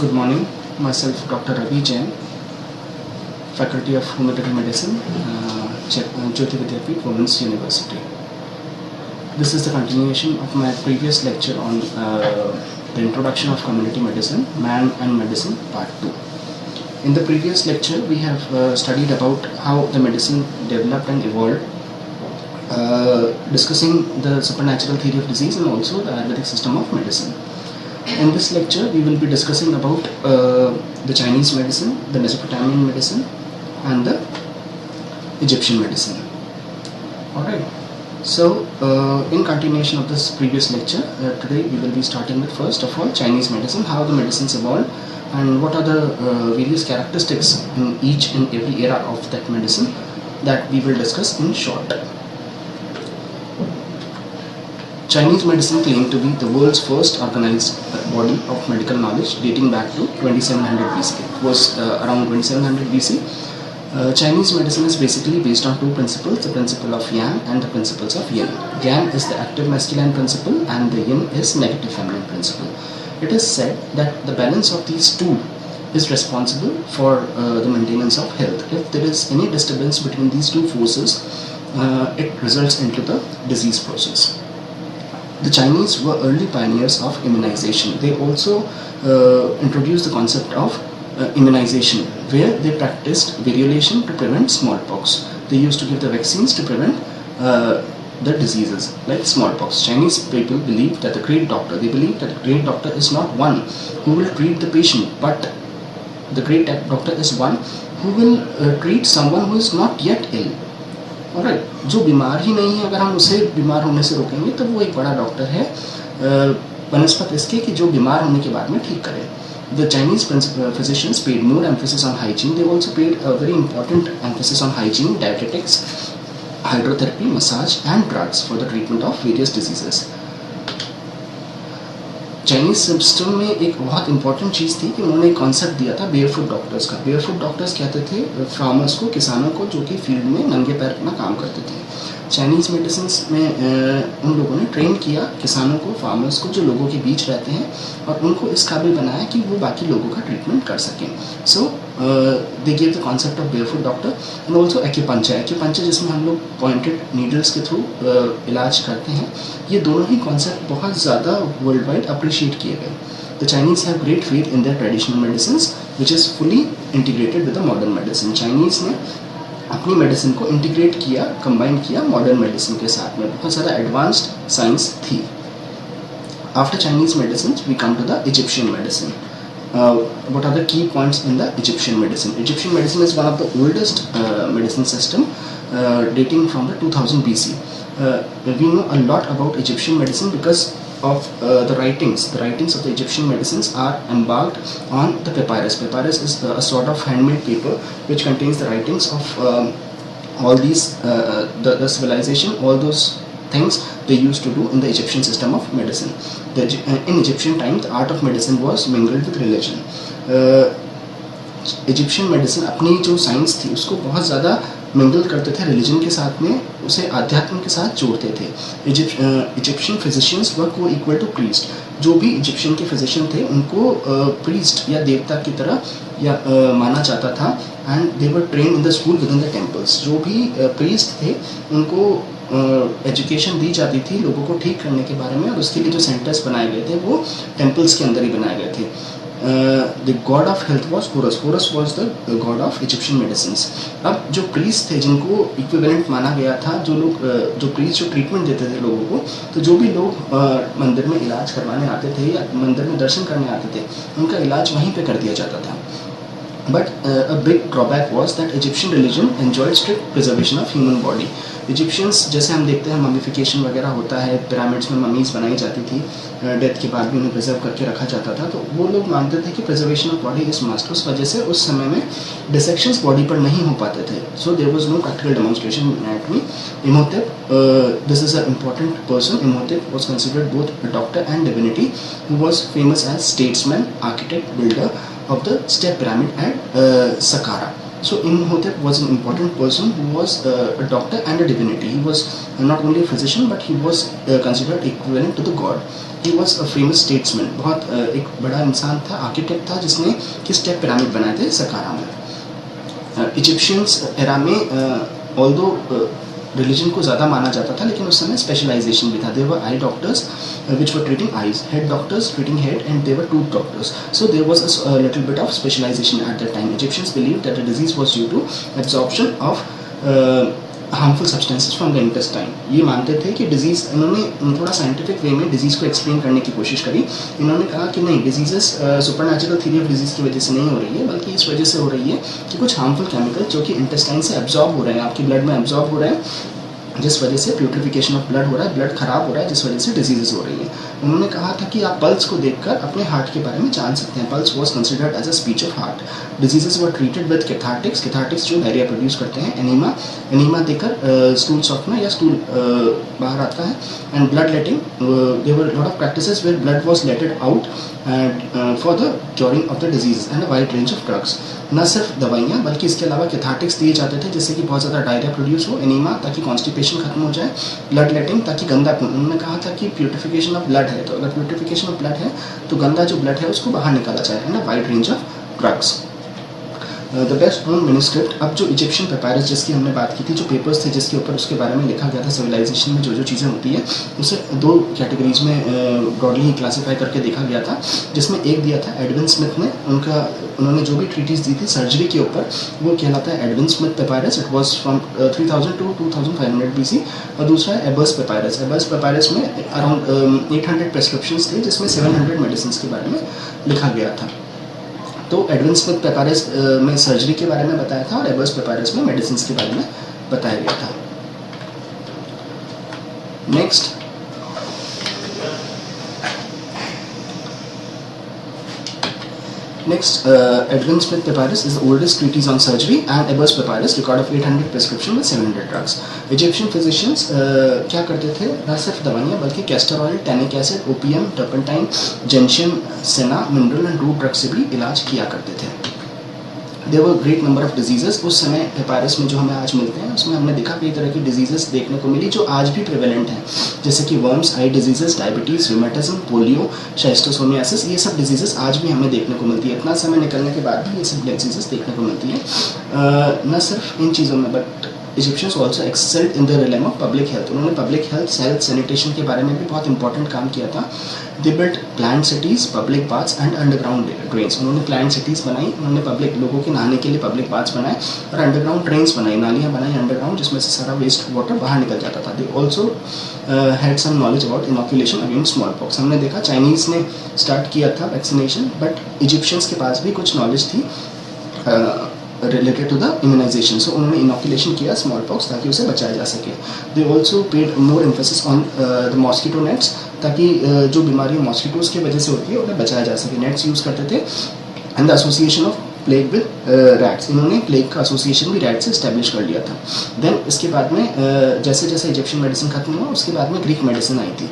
Good morning. Myself, Dr. Ravi Jain, Faculty of Homeopathic Medicine, Jyoti Vidyapeeth, Women's University. This is the continuation of my previous lecture on the introduction of community medicine, Man and Medicine, Part 2. In the previous lecture, we have studied about how the medicine developed and evolved, discussing the supernatural theory of disease and also the Ayurvedic system of medicine. In this lecture, we will be discussing about the Chinese medicine, the Mesopotamian medicine, and the Egyptian medicine. Alright, so in continuation of this previous lecture, today we will be starting with first of all Chinese medicine, how the medicines evolved, and what are the various characteristics in each and every era of that medicine that we will discuss in short. Chinese medicine claimed to be the world's first organized body of medical knowledge dating back to 2700 BC. It was around 2700 BC. Chinese medicine is basically based on two principles, the principle of Yang and the principles of Yin. Yang is the active masculine principle and the Yin is negative feminine principle. It is said that the balance of these two is responsible for the maintenance of health. If there is any disturbance between these two forces, it results into the disease process. The Chinese were early pioneers of immunization. They also introduced the concept of immunization, where they practiced variolation to prevent smallpox. They used to give the vaccines to prevent the diseases like smallpox. Chinese people believe that the great doctor, is not one who will treat the patient, but the great doctor is one who will treat someone who is not yet ill. Alright, जो बीमार ही नहीं है, अगर हम उसे बीमार होने से रोकेंगे तो वो एक बड़ा डॉक्टर है, बनस्पत इसके कि जो बीमार होने के बाद में ठीक करे. The Chinese physicians paid more emphasis on hygiene. They also paid a very important emphasis on hygiene, dietetics, hydrotherapy, massage and drugs for the treatment of various diseases. Chinese system में एक बहुत इंपॉर्टेंट चीज़ थी कि उन्होंने एक concept दिया था barefoot doctors का. बेयरफुट डॉक्टर्स कहते थे फार्मर्स को, किसानों को, जो कि फील्ड में नंगे पैर अपना काम करते थे. चाइनीज़ मेडिसिन में उन लोगों ने ट्रेन किया किसानों को, फार्मर्स को, जो लोगों के बीच रहते हैं, और उनको इस काबिल बनाया कि वो बाकी लोगों का ट्रीटमेंट कर सकें. So they give the concept of barefoot doctor and also acupuncture जिसमें हम लोग पॉइंटेड नीडल्स के थ्रू इलाज करते हैं. ये दोनों ही कॉन्सेप्ट बहुत ज़्यादा वर्ल्ड वाइड अप्रिशिएट किए गए. The Chinese have great faith in their traditional medicine which is fully integrated with the modern medicine. Chinese ने अपनी मेडिसिन को इंटीग्रेट किया, कंबाइन किया मॉडर्न मेडिसिन के साथ में. बहुत ज़्यादा एडवांस्ड साइंस थी. After Chinese medicine we come to the Egyptian medicine. What are the key points in the Egyptian medicine? Egyptian medicine is one of the oldest medicine system dating from the 2000 BC. We know a lot about Egyptian medicine because of the writings. The writings of the Egyptian medicines are embarked on the papyrus. Papyrus is a sort of handmade paper which contains the writings of all these the civilization, all those things they used to do in the Egyptian system of medicine. In Egyptian time, the art of medicine was mingled with religion. Egyptian medicine अपनी जो science थी उसको बहुत ज़्यादा mingle करते थे religion के साथ में, उसे आध्यात्म के साथ जोड़ते थे. इजिप्शियन फिजिशियंस वर को इक्वल टू प्रीस्ट. जो भी इजिप्शियन के फिजिशियन थे उनको प्रीस्ट या देवता की तरह या माना जाता था. And they were train in the school with in the temples. जो भी प्रीस्ट थे उनको एजुकेशन दी जाती थी लोगों को ठीक करने के बारे में, और उसके लिए जो सेंटर्स बनाए गए थे वो टेम्पल्स के अंदर ही बनाए गए थे. The god of health was Horus. Horus was the god of Egyptian medicine. अब जो प्रीस्ट थे जिनको इक्विवेलेंट माना गया था, जो लोग जो प्रीस्ट जो ट्रीटमेंट देते थे लोगों को, तो जो भी लोग मंदिर में इलाज करवाने आते थे या मंदिर में दर्शन करने आते थे उनका इलाज वहीं पे कर दिया जाता था. But a big drawback was that Egyptian religion enjoyed strict preservation of human body. Egyptians, जैसे हम देखते हैं ममीफिकेशन वगैरह होता है, पिरामिड्स में ममीज़ बनाई जाती थी, डेथ के बाद भी उन्हें प्रिजर्व करके रखा जाता था. तो वो लोग मानते थे कि preservation of body is must. उस वजह से उस समय में डिसेक्शंस बॉडी पर नहीं हो पाते थे. So there was no practical demonstration in anatomy. Imhotep, this is a important person. Imhotep was considered both a doctor and divinity who was famous as statesman, architect, builder of the step pyramid at Saqqara. So Imhotep was an important person who was a doctor and a divinity. He was not only a physician but he was considered equivalent to the god. He was a famous statesman, बहुत एक बड़ा इंसान था, architect था, जिसने किस type pyramid बनाए थे सकारा में। इजिप्शियंस एरा में ऑल्दो रिलीजन को ज़्यादा माना जाता था, लेकिन उस समय स्पेशलाइजेशन भी था। There were eye doctors which were treating eyes, head doctors treating head, and they were tooth doctors. So there was a little bit of specialization at that time. Egyptians believed that the disease was due to absorption of harmful substances from the intestine. ये मानते थे कि disease, इन्होंने थोड़ा scientific way में disease को explain करने की कोशिश करी। इन्होंने कहा कि नहीं, diseases supernatural theory of disease की वजह से नहीं हो रही है, बल्कि इस वजह से हो रही है कि कुछ हार्मफुल केमिकल जो कि इंटेस्टाइन से एब्जॉर्ब हो रहे हैं, आपकी ब्लड में एब्जॉर्ब हो रहे हैं, जिस वजह से प्यूट्रिफिकेशन ऑफ ब्लड हो रहा है, ब्लड खराब हो रहा है, जिस वजह से डिजीजेस हो रही हैं। उन्होंने कहा था कि आप पल्स को देखकर अपने हार्ट के बारे में जान सकते हैं। Pulse was considered as a speech of heart. Diseases were treated with cathartics, cathartics जो डायरिया प्रोड्यूस करते हैं, एनीमा, एनीमा देकर स्टूल सॉफ्टनर या स्टूल बाहर आता है, and blood letting, there were lot of practices where blood was letted out for the curing of the disease, and a wide range of drugs. न सिर्फ दवाइयाँ बल्कि इसके अलावा कैथार्टिक्स दिए जाते थे, जिससे कि बहुत ज़्यादा डायरिया प्रोड्यूस हो, एनीमा ताकि कॉन्स्टिपेशन खत्म हो जाए, ब्लड लेटिंग ताकि गंदा खून, उन्होंने कहा था कि प्यूरिफिकेशन ऑफ ब्लड है, तो अगर प्यूरिफिकेशन ऑफ ब्लड है तो गंदा जो ब्लड है उसको बाहर निकाला जाए, and a wide range of drugs. The best known manuscript, अब जो इजिप्शियन पेपायरस जिसकी हमने बात की थी, जो पेपर्स थे जिसके ऊपर उसके बारे में लिखा गया था, सिविलाइजेशन में जो जो चीज़ें होती है उसे दो कैटेगरीज में ब्रॉडली ही क्लासीफाई करके देखा गया था, जिसमें एक दिया था एडविन स्मिथ ने, उन्होंने जो भी ट्रीटीज दी थी सर्जरी के ऊपर वो कहलाता है Edwin Smith papyrus. It was from 3000 to 2500 BC। और दूसरा है एबर्स पेपायरस। एबर्स पेपायरस में अराउंड 800 प्रेस्क्रिप्शंस थे, जिसमें 700 मेडिसिन के बारे में लिखा गया था। तो एडविन स्मिथ पेपायरस में सर्जरी के बारे में बताया था, और एबर्स पेपायरस में मेडिसिन के बारे में बताया गया था। Next, Edwin Smith Papyrus is the oldest treatise on surgery, and Ebers Papyrus record of 800 prescription with 700 drugs. Egyptian physicians क्या करते थे, न सिर्फ दवाइयाँ बल्कि castor oil, tannic acid, opium, turpentine, gentian, senna, mineral and root drug से भी इलाज किया करते थे। There were great number of diseases. उस समय पेपायरस में जो हमें आज मिलते हैं उसमें हमने देखा कई तरह की डिजीजेस देखने को मिली जो आज भी प्रेवेलेंट हैं, जैसे कि वर्म्स, आई डिजीजेस, डायबिटीज़, रूमेटिज्म, पोलियो, शाइस्टोसोमियासिस, ये सब डिजीजेस आज भी हमें देखने को मिलती है। इतना समय निकलने के बाद भी ये सब डिजीजेस देखने को मिलती है। न सिर्फ इन चीज़ों में, but Egyptians also excelled in the realm of public health. उन्होंने पब्लिक हेल्थ सैनिटेशन के बारे में भी बहुत इंपॉर्टेंट काम किया था। They built planned cities, public baths and underground drains. उन्होंने प्लान्ड सिटीज़ बनाई, उन्होंने पब्लिक लोगों के नहाने के लिए पब्लिक बाथ्स बनाए, और अंडरग्राउंड ड्रेन्स बनाई, नालियाँ बनाई अंडरग्राउंड, जिसमें से सारा वेस्ट वाटर बाहर निकल जाता था। They also had some knowledge about inoculation against smallpox. हमने देखा चाइनीज़ ने स्टार्ट किया था वैक्सीनेशन, बट इजिप्शियंस के पास भी कुछ नॉलेज थी रिलेटेड टू द इम्यूनाइजेशन। सो उन्होंने इनोकुलेशन किया स्मॉल पॉक्स ताकि उसे बचाया जा सके। They also paid more emphasis on the mosquito nets, ताकि जो बीमारियाँ मॉस्किटोज की वजह से होती है उन्हें बचाया जा सके। नेट्स यूज़ करते थे। And the association of plague with rats, इन्होंने प्लेग का एसोसिएशन भी रैट से इस्टेब्लिश कर लिया था। देन इसके बाद में जैसे जैसे इजिप्शियन मेडिसिन खत्म हुआ उसके बाद में ग्रीक मेडिसिन आई थी।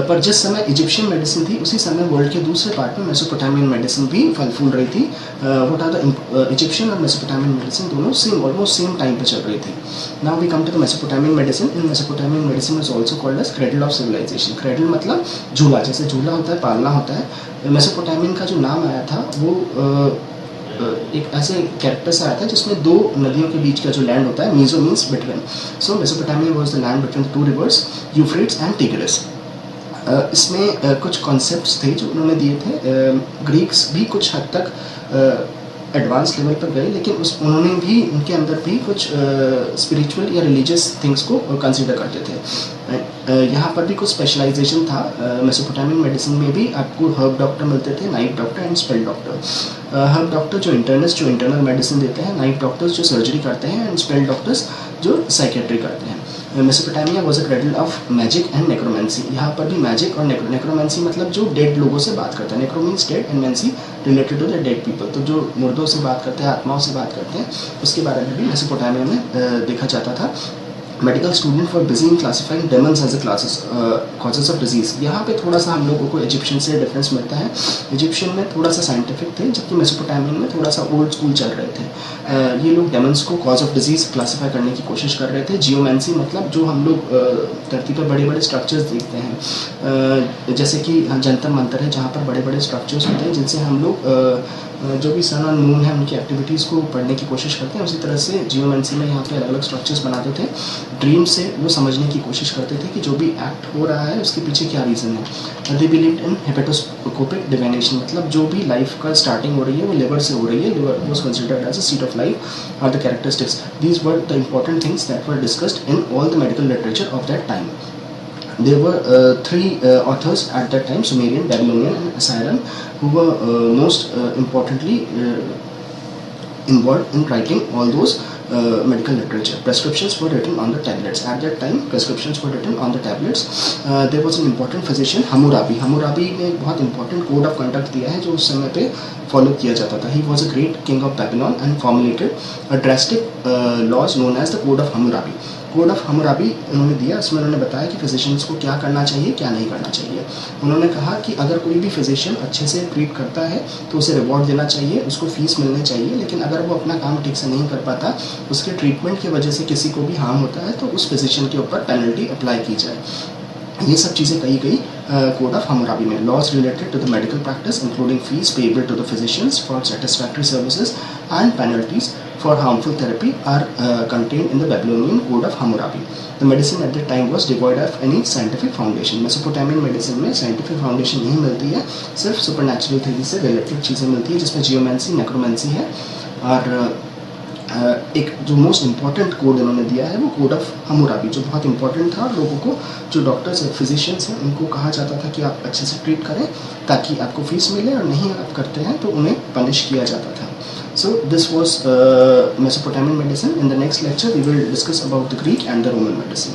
पर जिस समय इजिप्शियन मेडिसिन थी उसी समय वर्ल्ड के दूसरे पार्ट में मेसोपोटामियन मेडिसिन भी फल फूल रही थी। व्हाट आर द इजिप्शियन और मेसोपोटामियन मेडिसिन दोनों ऑलमोस्ट सेम टाइम पे चल रही थी। Now we come to the Mesopotamian medicine. In Mesopotamian medicine is also called as cradle of civilization. Cradle मतलब झूला, जैसे झूला होता है, पालना होता है। मेसोपोटामियन का जो नाम आया था वो एक ऐसे कैरेक्टर से आया था जिसमें दो नदियों के बीच का जो लैंड होता है, meso means between. So Mesopotamia was the land between two rivers, Euphrates and Tigris. इसमें कुछ कॉन्सेप्ट्स थे जो उन्होंने दिए थे। ग्रीक्स भी कुछ हद तक एडवांस लेवल पर गए, लेकिन उन्होंने भी उनके अंदर भी कुछ स्पिरिचुअल या रिलीजियस थिंग्स को कंसिडर करते थे। यहाँ पर भी कुछ स्पेशलाइजेशन था। मेसोपोटामियन मेडिसिन में भी आपको हर्ब डॉक्टर मिलते थे, knife doctor and spell doctor. Herb doctor जो इंटरनल मेडिसिन देते हैं, नाइफ डॉक्टर्स जो सर्जरी करते हैं, एंड स्पेल डॉक्टर्स जो साइकेट्री करते हैं। Mesopotamia was a cradle of magic and necromancy. यहाँ पर भी मैजिक और नेक्रोमेंसी मतलब जो डेड लोगों से बात करता है। Necro means dead and mancy related to the dead people. तो जो मुर्दों से बात करते हैं, आत्माओं से बात करते हैं, उसके बारे में भी मेसोपोटामिया में देखा जाता था। Medical student were busy in classifying demons as a classes causes of disease. यहाँ पे थोड़ा सा हम लोगों को इजिप्शियन से डिफरेंस मिलता है। इजिप्शियन में थोड़ा सा साइंटिफिक थे, जबकि मेसोपोटामियन में थोड़ा सा ओल्ड स्कूल चल रहे थे। ये लोग डेमन्स को कॉज ऑफ डिजीज क्लासीफाई करने की कोशिश कर रहे थे। जियोमेंसी मतलब जो हम लोग धरती पर बड़े बड़े स्ट्रक्चर्स देखते हैं, जैसे कि जंतर मंतर है जहाँ पर बड़े बड़े स्ट्रक्चर्स होते हैं जिनसे हम लोग जो भी सन और मून है उनकी एक्टिविटीज़ को पढ़ने की कोशिश करते हैं। उसी तरह से जियोमेंसी में यहाँ पे अलग अलग स्ट्रक्चर्स बनाते थे। ड्रीम से वो समझने की कोशिश करते थे कि जो भी एक्ट हो रहा है उसके पीछे क्या रीज़न है। दे बिलीव्ड इन हेपेटोस्कोपिक डिवाइनेशन, मतलब जो भी लाइफ का स्टार्टिंग हो रही है वो लिवर से हो रही है। Liver was considered as a seat of life are the characteristics. These were the important things that were discussed in all the medical literature of that time. There were three authors at that time, Sumerian, Babylonian and Assyrian, who were most importantly involved in writing all those medical literature. Prescriptions were written on the tablets. At that time, prescriptions were written on the tablets. There was an important physician, Hammurabi. Hammurabi ने एक बहुत important code of conduct दिया है जो उस समय पे follow किया जाता था. He was a great king of Babylon and formulated a drastic laws known as the Code of Hammurabi. Code of Hammurabi उन्होंने दिया। इसमें उन्होंने बताया कि फिजिशियंस को क्या करना चाहिए, क्या नहीं करना चाहिए। उन्होंने कहा कि अगर कोई भी फिजिशियन अच्छे से ट्रीट करता है तो उसे रिवॉर्ड देना चाहिए, उसको फीस मिलनी चाहिए, लेकिन अगर वो अपना काम ठीक से नहीं कर पाता, उसके ट्रीटमेंट की वजह से किसी को भी हार्म होता है, तो उस फिजिशियन के ऊपर पेनल्टी अप्लाई की जाए। ये सब चीज़ें कही गई कोड ऑफ हम्मुराबी में। Laws related to the medical practice including fees payable to the physicians for satisfactory services and penalties for harmful therapy are contained in the Babylonian Code of Hammurabi. The medicine at that time was devoid of any scientific foundation. Mesopotamian medicine में scientific foundation नहीं मिलती है, सिर्फ supernatural theory से related चीज़ें मिलती है, जिसमें geomancy, necromancy है। और एक जो मोस्ट इम्पॉर्टेंट कोड इन्होंने दिया है वो कोड ऑफ हम्मुराबी, जो बहुत इंपॉर्टेंट था। और लोगों को, जो डॉक्टर्स और फिजिशियंस हैं, उनको कहा जाता था कि आप अच्छे से ट्रीट करें ताकि आपको फीस मिले, और नहीं आप करते हैं तो उन्हें पनिश किया जाता था। So this was Mesopotamian medicine. In the next lecture we will discuss about the Greek and the Roman medicine.